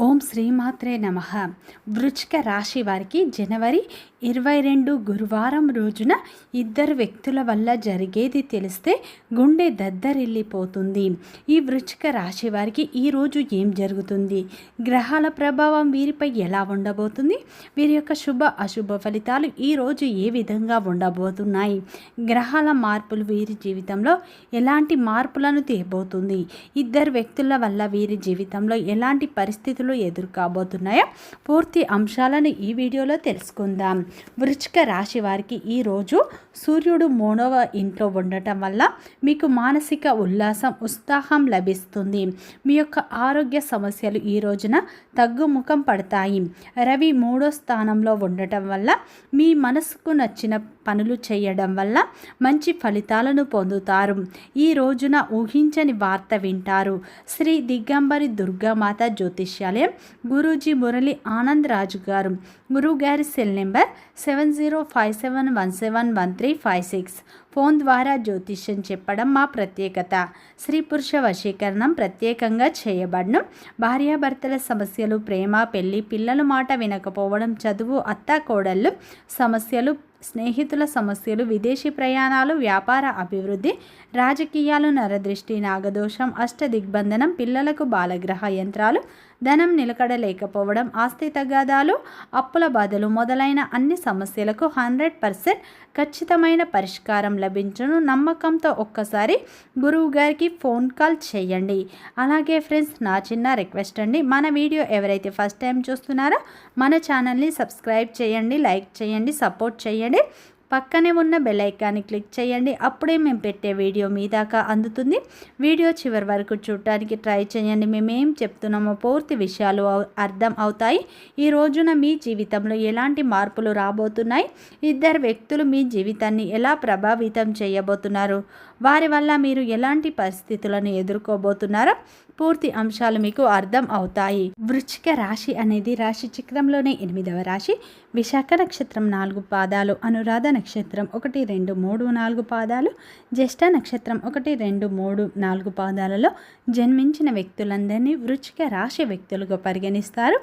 ఓం శ్రీమాత్రే నమః. వృశ్చిక రాశి వారికి జనవరి 22 గురువారం రోజున ఇద్దరు వ్యక్తుల వల్ల జరిగేది తెలిస్తే గుండె దద్దరిల్లిపోతుంది. ఈ వృశ్చిక రాశి వారికి ఈరోజు ఏం జరుగుతుంది, గ్రహాల ప్రభావం వీరిపై ఎలా ఉండబోతుంది, వీరి యొక్క శుభ అశుభ ఫలితాలు ఈరోజు ఏ విధంగా ఉండబోతున్నాయి, గ్రహాల మార్పులు వీరి జీవితంలో ఎలాంటి మార్పులను తేబోతుంది, ఇద్దరు వ్యక్తుల వల్ల వీరి జీవితంలో ఎలాంటి పరిస్థితులు ఎదుర్కోబోతున్నాయో పూర్తి అంశాలను ఈ వీడియోలో తెలుసుకుందాం. వృశ్చిక రాశి వారికి ఈరోజు సూర్యుడు 3వ ఇంట్లో ఉండటం వల్ల మీకు మానసిక ఉత్సాహం లభిస్తుంది. మీ యొక్క ఆరోగ్య సమస్యలు ఈ రోజున తగ్గుముఖం పడతాయి. రవి 3వ స్థానంలో ఉండటం వల్ల మీ మనసుకు నచ్చిన పనులు చేయడం వల్ల మంచి ఫలితాలను పొందుతారు. ఈ రోజున ఊహించని వార్త వింటారు. శ్రీ దిగంబరి దుర్గామాత జ్యోతిష్యాలయం గురూజీ మురళి ఆనంద్ రాజు గారు. గురువుగారి సెల్ నెంబర్ 7057171356. ఫోన్ ద్వారా జ్యోతిష్యం చెప్పడం మా ప్రత్యేకత. స్త్రీ పురుష వశీకరణం ప్రత్యేకంగా చేయబడను. భార్యాభర్తల సమస్యలు, ప్రేమ, పెళ్లి, పిల్లల మాట వినకపోవడం, చదువు, అత్తాకోడళ్ళు సమస్యలు, స్నేహితుల సమస్యలు, విదేశీ ప్రయాణాలు, వ్యాపార అభివృద్ధి, రాజకీయాలు, నరదృష్టి, నాగదోషం, అష్టదిగ్బంధనం, పిల్లలకు బాలగ్రహ యంత్రాలు, ధనం నిలకడ లేకపోవడం, ఆస్తి తగాదాలు, అప్పుల బాధలు మొదలైన అన్ని సమస్యలకు 100% ఖచ్చితమైన పరిష్కారం లభించును. నమ్మకంతో ఒక్కసారి గురువు గారికి ఫోన్ కాల్ చేయండి. అలాగే ఫ్రెండ్స్, నా చిన్న రిక్వెస్ట్ అండి, మన వీడియో ఎవరైతే ఫస్ట్ టైం చూస్తున్నారో మన ఛానల్ని సబ్స్క్రైబ్ చేయండి, లైక్ చేయండి, సపోర్ట్ చేయండి. పక్కనే ఉన్న బెల్ ఐకాన్ని క్లిక్ చేయండి. అప్పుడే మేము పెట్టే వీడియో మీ దాకా అందుతుంది. వీడియో చివరి వరకు చూడటానికి ట్రై చేయండి. మేమేం చెప్తున్నామో పూర్తి విషయాలు అర్థం అవుతాయి. ఈ రోజున మీ జీవితంలో ఎలాంటి మార్పులు రాబోతున్నాయి, ఇద్దరు వ్యక్తులు మీ జీవితాన్ని ఎలా ప్రభావితం చేయబోతున్నారు, వారి వల్ల మీరు ఎలాంటి పరిస్థితులను ఎదుర్కోబోతున్నారో పూర్తి అంశాలు మీకు అర్థం అవుతాయి. వృశ్చిక రాశి అనేది రాశి చక్రంలోనే 8వ రాశి. విశాఖ నక్షత్రం 4 పాదాలు, అనురాధ నక్షత్రం 1, 2, 3, 4 పాదాలు, జ్యేష్ఠ నక్షత్రం 1, 2, 3, 4 పాదాలలో జన్మించిన వ్యక్తులందరినీ వృశ్చిక రాశి వ్యక్తులుగా పరిగణిస్తారు.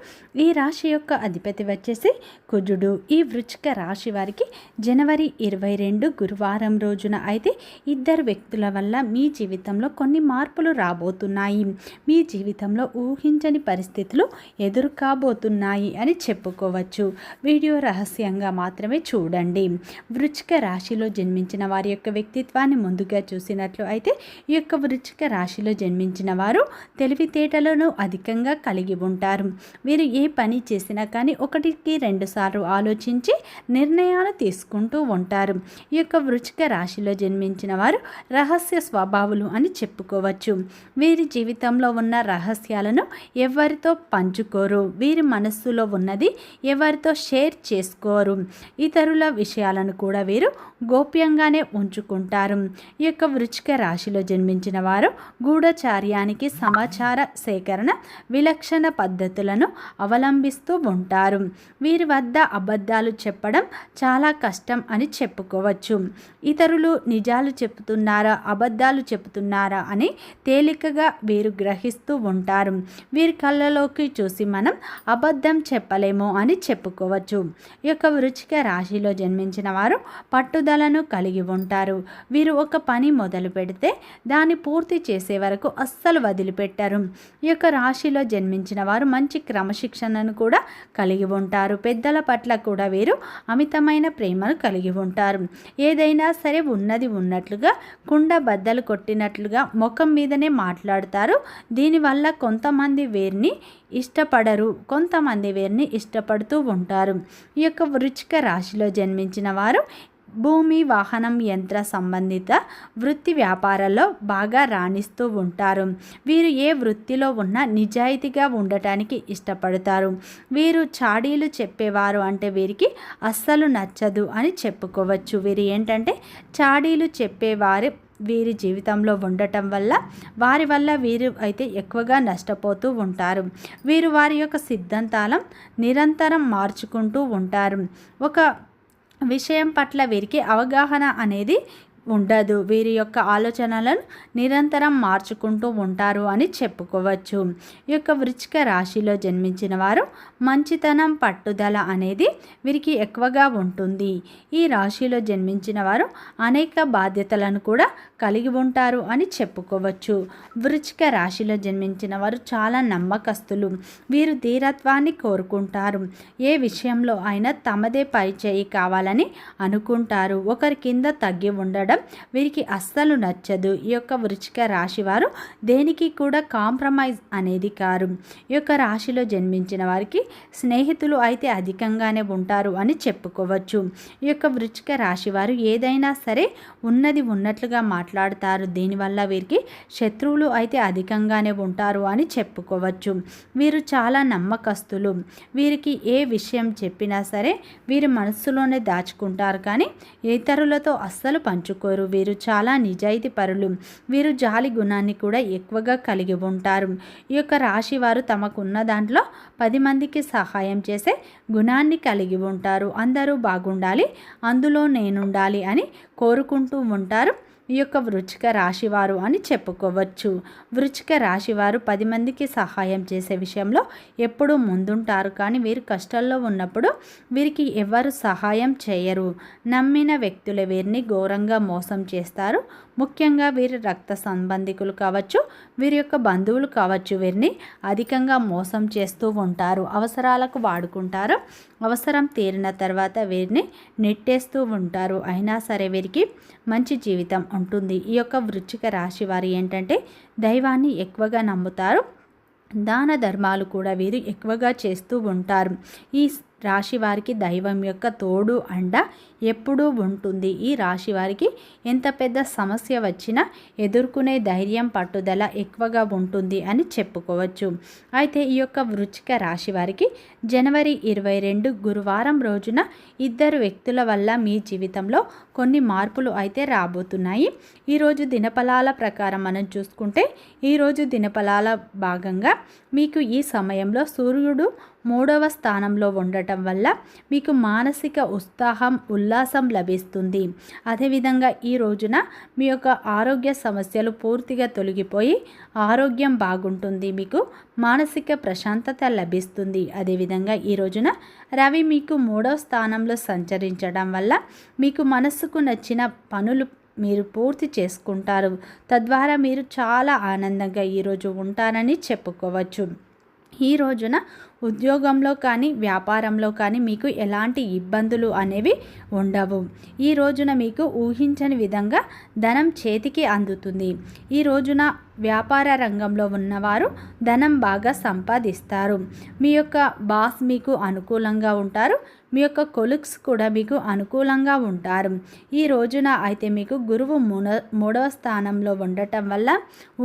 ఈ రాశి యొక్క అధిపతి వచ్చేసి కుజుడు. ఈ వృశ్చిక రాశి వారికి జనవరి 22 గురువారం రోజున అయితే ఇద్దరు వ్యక్తుల వల్ల మీ జీవితంలో కొన్ని మార్పులు రాబోతున్నాయి. మీ జీవితంలో ఊహించని పరిస్థితులు ఎదురు కాబోతున్నాయి అని చెప్పుకోవచ్చు. వీడియో రహస్యంగా మాత్రమే చూడండి. వృశ్చిక రాశిలో జన్మించిన వారి యొక్క వ్యక్తిత్వాన్ని ముందుగా చూసినట్లు అయితే ఈ యొక్క వృశ్చిక రాశిలో జన్మించిన వారు తెలివితేటలను అధికంగా కలిగి ఉంటారు. వీరు ఏ పని చేసినా కానీ 1-2 సార్లు ఆలోచించి నిర్ణయాలు తీసుకుంటూ ఉంటారు. ఈ యొక్క వృశ్చిక రాశిలో జన్మించిన వారు రహస్య స్వభావులు అని చెప్పుకోవచ్చు. వీరి జీవితంలో ఉన్న రహస్యాలను ఎవరితో పంచుకోరు. వీరి మనస్సులో ఉన్నది ఎవరితో షేర్ చేసుకోరు. ఇతరుల విషయాలను కూడా వీరు గోప్యంగానే ఉంచుకుంటారు. ఈ యొక్క వృశ్చిక రాశిలో జన్మించిన వారు గూఢచార్యానికి, సమాచార సేకరణ, విలక్షణ పద్ధతులను అవలంబిస్తూ ఉంటారు. వీరి వద్ద అబద్ధాలు చెప్పడం చాలా కష్టం అని చెప్పుకోవచ్చు. ఇతరులు నిజాలు చెప్తున్నారా, అబద్ధాలు చెప్తున్నారా అని తేలికగా వీరు గ్రహిస్తూ ఉంటారు. వీరి కళ్ళలోకి చూసి మనం అబద్ధం చెప్పలేము అని చెప్పుకోవచ్చు. ఈ యొక్క వృశ్చిక రాశిలో జన్మించిన వారు పట్టుదలను కలిగి ఉంటారు. వీరు ఒక పని మొదలు పెడితే దాన్ని పూర్తి చేసే వరకు అస్సలు వదిలిపెట్టారు. ఈ యొక్క రాశిలో జన్మించిన వారు మంచి క్రమశిక్షణను కూడా కలిగి ఉంటారు. పెద్దల పట్ల కూడా వీరు అమితమైన ప్రేమను కలిగి ఉంటారు. ఏదైనా సరే ఉన్నది ఉన్నట్లుగా, కుండ బద్దలు కొట్టినట్లుగా ముఖం మీదనే మాట్లాడతారు. దీనివల్ల కొంతమంది వీరిని ఇష్టపడరు, కొంతమంది వీరిని ఇష్టపడుతూ ఉంటారు. ఈ యొక్క వృశ్చిక రాశిలో జన్మించిన వారు భూమి, వాహనం, యంత్ర సంబంధిత వృత్తి వ్యాపారాల్లో బాగా రాణిస్తూ ఉంటారు. వీరు ఏ వృత్తిలో ఉన్నా నిజాయితీగా ఉండటానికి ఇష్టపడతారు. వీరు చాడీలు చెప్పేవారు అంటే వీరికి అస్సలు నచ్చదు అని చెప్పుకోవచ్చు. వీరు ఏంటంటే చాడీలు చెప్పేవారు వీరి జీవితంలో ఉండటం వల్ల వారి వల్ల వీరు అయితే ఎక్కువగా నష్టపోతూ ఉంటారు. వీరు వారి యొక్క సిద్ధాంతాలను నిరంతరం మార్చుకుంటూ ఉంటారు. ఒక విషయం పట్ల వీరికి అవగాహన అనేది ఉండదు. వీరి యొక్క ఆలోచనలను నిరంతరం మార్చుకుంటూ ఉంటారు అని చెప్పుకోవచ్చు. ఈ యొక్క వృశ్చిక రాశిలో జన్మించిన వారు మంచితనం, పట్టుదల అనేది వీరికి ఎక్కువగా ఉంటుంది. ఈ రాశిలో జన్మించిన వారు అనేక బాధ్యతలను కూడా కలిగి ఉంటారు అని చెప్పుకోవచ్చు. వృశ్చిక రాశిలో జన్మించిన వారు చాలా నమ్మకస్తులు. వీరు ధీరత్వాన్ని కోరుకుంటారు. ఏ విషయంలో అయినా తమదే పైచేయి కావాలని అనుకుంటారు. ఒకరి కింద తగ్గి ఉండడం వీరికి అస్సలు నచ్చదు. ఈ యొక్క వృశ్చిక రాశి వారు దేనికి కూడా కాంప్రమైజ్ అనేది కారు. ఈ యొక్క రాశిలో జన్మించిన వారికి స్నేహితులు అయితే అధికంగానే ఉంటారు అని చెప్పుకోవచ్చు. ఈ యొక్క వృశ్చిక రాశి వారు ఏదైనా సరే ఉన్నది ఉన్నట్లుగా మాట్లాడతారు. దీనివల్ల వీరికి శత్రువులు అయితే అధికంగానే ఉంటారు అని చెప్పుకోవచ్చు. వీరు చాలా నమ్మకస్తులు. వీరికి ఏ విషయం చెప్పినా సరే వీరి మనస్సులోనే దాచుకుంటారు, కానీ ఇతరులతో అస్సలు పంచుకోరు. వీరు చాలా నిజాయితీ పరులు. వీరు జాలి గుణాన్ని కూడా ఎక్కువగా కలిగి ఉంటారు. ఈ యొక్క రాశి వారు తమకున్న దాంట్లో 10 మందికి సహాయం చేసే గుణాన్ని కలిగి ఉంటారు. అందరూ బాగుండాలి, అందులో నేనుండాలి అని కోరుకుంటూ ఉంటారు ఈ యొక్క వృశ్చిక రాశివారు అని చెప్పుకోవచ్చు. వృశ్చిక రాశివారు 10 మందికి సహాయం చేసే విషయంలో ఎప్పుడూ ముందుంటారు, కానీ వీరు కష్టాల్లో ఉన్నప్పుడు వీరికి ఎవరు సహాయం చేయరు. నమ్మిన వ్యక్తులే వీరిని ఘోరంగా మోసం చేస్తారు. ముఖ్యంగా వీరి రక్త సంబంధికులు కావచ్చు, వీరి యొక్క బంధువులు కావచ్చు, వీరిని అధికంగా మోసం చేస్తూ ఉంటారు. అవసరాలకు వాడుకుంటారు. అవసరం తీరిన తర్వాత వీరిని నెట్టేస్తూ ఉంటారు. అయినా సరే వీరికి మంచి జీవితం ఉంటుంది. ఈ యొక్క వృశ్చిక రాశి వారు ఏంటంటే దైవాన్ని ఎక్కువగా నమ్ముతారు. దాన ధర్మాలు కూడా వీరు ఎక్కువగా చేస్తూ ఉంటారు. ఈ రాశి వారికి దైవం యొక్క తోడు అండ ఎప్పుడూ ఉంటుంది. ఈ రాశి వారికి ఎంత పెద్ద సమస్య వచ్చినా ఎదుర్కొనే ధైర్యం, పట్టుదల ఎక్కువగా ఉంటుంది అని చెప్పుకోవచ్చు. అయితే ఈ యొక్క వృశ్చిక రాశి వారికి జనవరి 22 గురువారం రోజున 2 వ్యక్తుల వల్ల మీ జీవితంలో కొన్ని మార్పులు అయితే రాబోతున్నాయి. ఈరోజు దినఫలాల ప్రకారం మనం చూసుకుంటే ఈరోజు దినఫలాల భాగంగా మీకు ఈ సమయంలో సూర్యుడు 3వ స్థానంలో ఉండటం వల్ల మీకు మానసిక ఉత్సాహం, ఉల్లాసం లభిస్తుంది. అదేవిధంగా ఈ రోజున మీ యొక్క ఆరోగ్య సమస్యలు పూర్తిగా తొలగిపోయి ఆరోగ్యం బాగుంటుంది. మీకు మానసిక ప్రశాంతత లభిస్తుంది. అదేవిధంగా ఈ రోజున రవి మీకు 3వ స్థానంలో సంచరించడం వల్ల మీకు మనస్సుకు నచ్చిన పనులు మీరు పూర్తి చేసుకుంటారు. తద్వారా మీరు చాలా ఆనందంగా ఈరోజు ఉంటారని చెప్పుకోవచ్చు. ఈ రోజున ఉద్యోగంలో కానీ వ్యాపారంలో కానీ మీకు ఎలాంటి ఇబ్బందులు అనేవి ఉండవు. ఈ రోజున మీకు ఊహించని విధంగా ధనం చేతికి అందుతుంది. ఈ రోజున వ్యాపార రంగంలో ఉన్నవారు ధనం బాగా సంపాదిస్తారు. మీ యొక్క బాస్ మీకు అనుకూలంగా ఉంటారు. మీ యొక్క కొలీగ్స్ కూడా మీకు అనుకూలంగా ఉంటారు. ఈ రోజున అయితే మీకు గురువు 3వ స్థానంలో ఉండటం వల్ల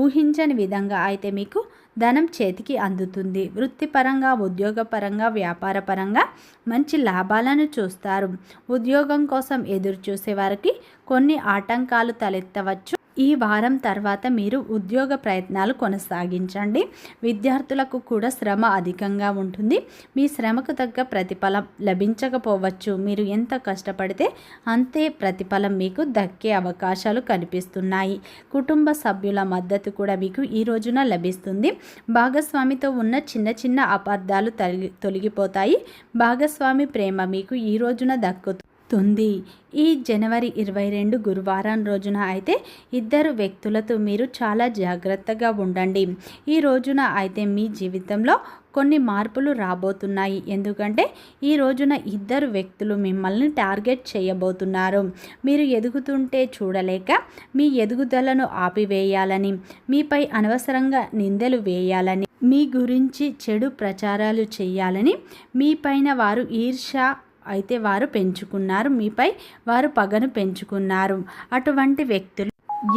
ఊహించని విధంగా అయితే మీకు ధనం చేతికి అందుతుంది. వృత్తిపరంగా, ఉద్యోగపరంగా, వ్యాపారపరంగా మంచి లాభాలను చూస్తారు. ఉద్యోగం కోసం ఎదురు చూసే వారికి కొన్ని ఆటంకాలు తలెత్తవచ్చు. ఈ వారం తర్వాత మీరు ఉద్యోగ ప్రయత్నాలు కొనసాగించండి. విద్యార్థులకు కూడా శ్రమ అధికంగా ఉంటుంది. మీ శ్రమకు తగ్గ ప్రతిఫలం లభించకపోవచ్చు. మీరు ఎంత కష్టపడితే అంతే ప్రతిఫలం మీకు దక్కే అవకాశాలు కనిపిస్తున్నాయి. కుటుంబ సభ్యుల మద్దతు కూడా మీకు ఈ రోజున లభిస్తుంది. భాగస్వామితో ఉన్న చిన్న చిన్న అపార్థాలు తొలగిపోతాయి. భాగస్వామి ప్రేమ మీకు ఈ రోజున దక్కుతుంది. ఈ జనవరి 22 గురువారం రోజున అయితే 2 వ్యక్తులతో మీరు చాలా జాగ్రత్తగా ఉండండి. ఈ రోజున అయితే మీ జీవితంలో కొన్ని మార్పులు రాబోతున్నాయి. ఎందుకంటే ఈ రోజున 2 వ్యక్తులు మిమ్మల్ని టార్గెట్ చేయబోతున్నారు. మీరు ఎదుగుతుంటే చూడలేక మీ ఎదుగుదలను ఆపివేయాలని, మీపై అనవసరంగా నిందలు వేయాలని, మీ గురించి చెడు ప్రచారాలు చేయాలని మీ పైన వారు ఈర్ష్య అయితే వారు పెంచుకున్నారు. మీపై వారు పగను పెంచుకున్నారు. అటువంటి వ్యక్తులు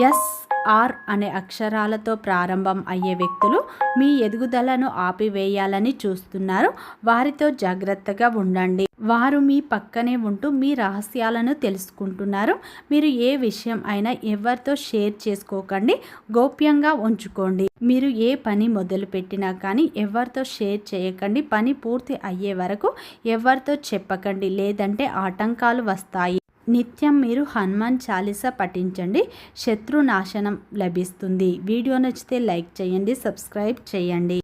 SR అనే అక్షరాలతో ప్రారంభం అయ్యే వ్యక్తులు మీ ఎదుగుదలను ఆపివేయాలని చూస్తున్నారు. వారితో జాగ్రత్తగా ఉండండి. వారు మీ పక్కనే ఉంటూ మీ రహస్యాలను తెలుసుకుంటున్నారు. మీరు ఏ విషయం అయినా ఎవరితో షేర్ చేసుకోకండి, గోప్యంగా ఉంచుకోండి. మీరు ఏ పని మొదలుపెట్టినా కానీ ఎవరితో షేర్ చేయకండి. పని పూర్తి అయ్యే వరకు ఎవరితో చెప్పకండి, లేదంటే ఆటంకాలు వస్తాయి. నిత్యం మీరు హనుమాన్ చాలీసా పఠించండి, శత్రు నాశనం లభిస్తుంది. వీడియో నచ్చితే లైక్ చేయండి, సబ్స్క్రైబ్ చేయండి.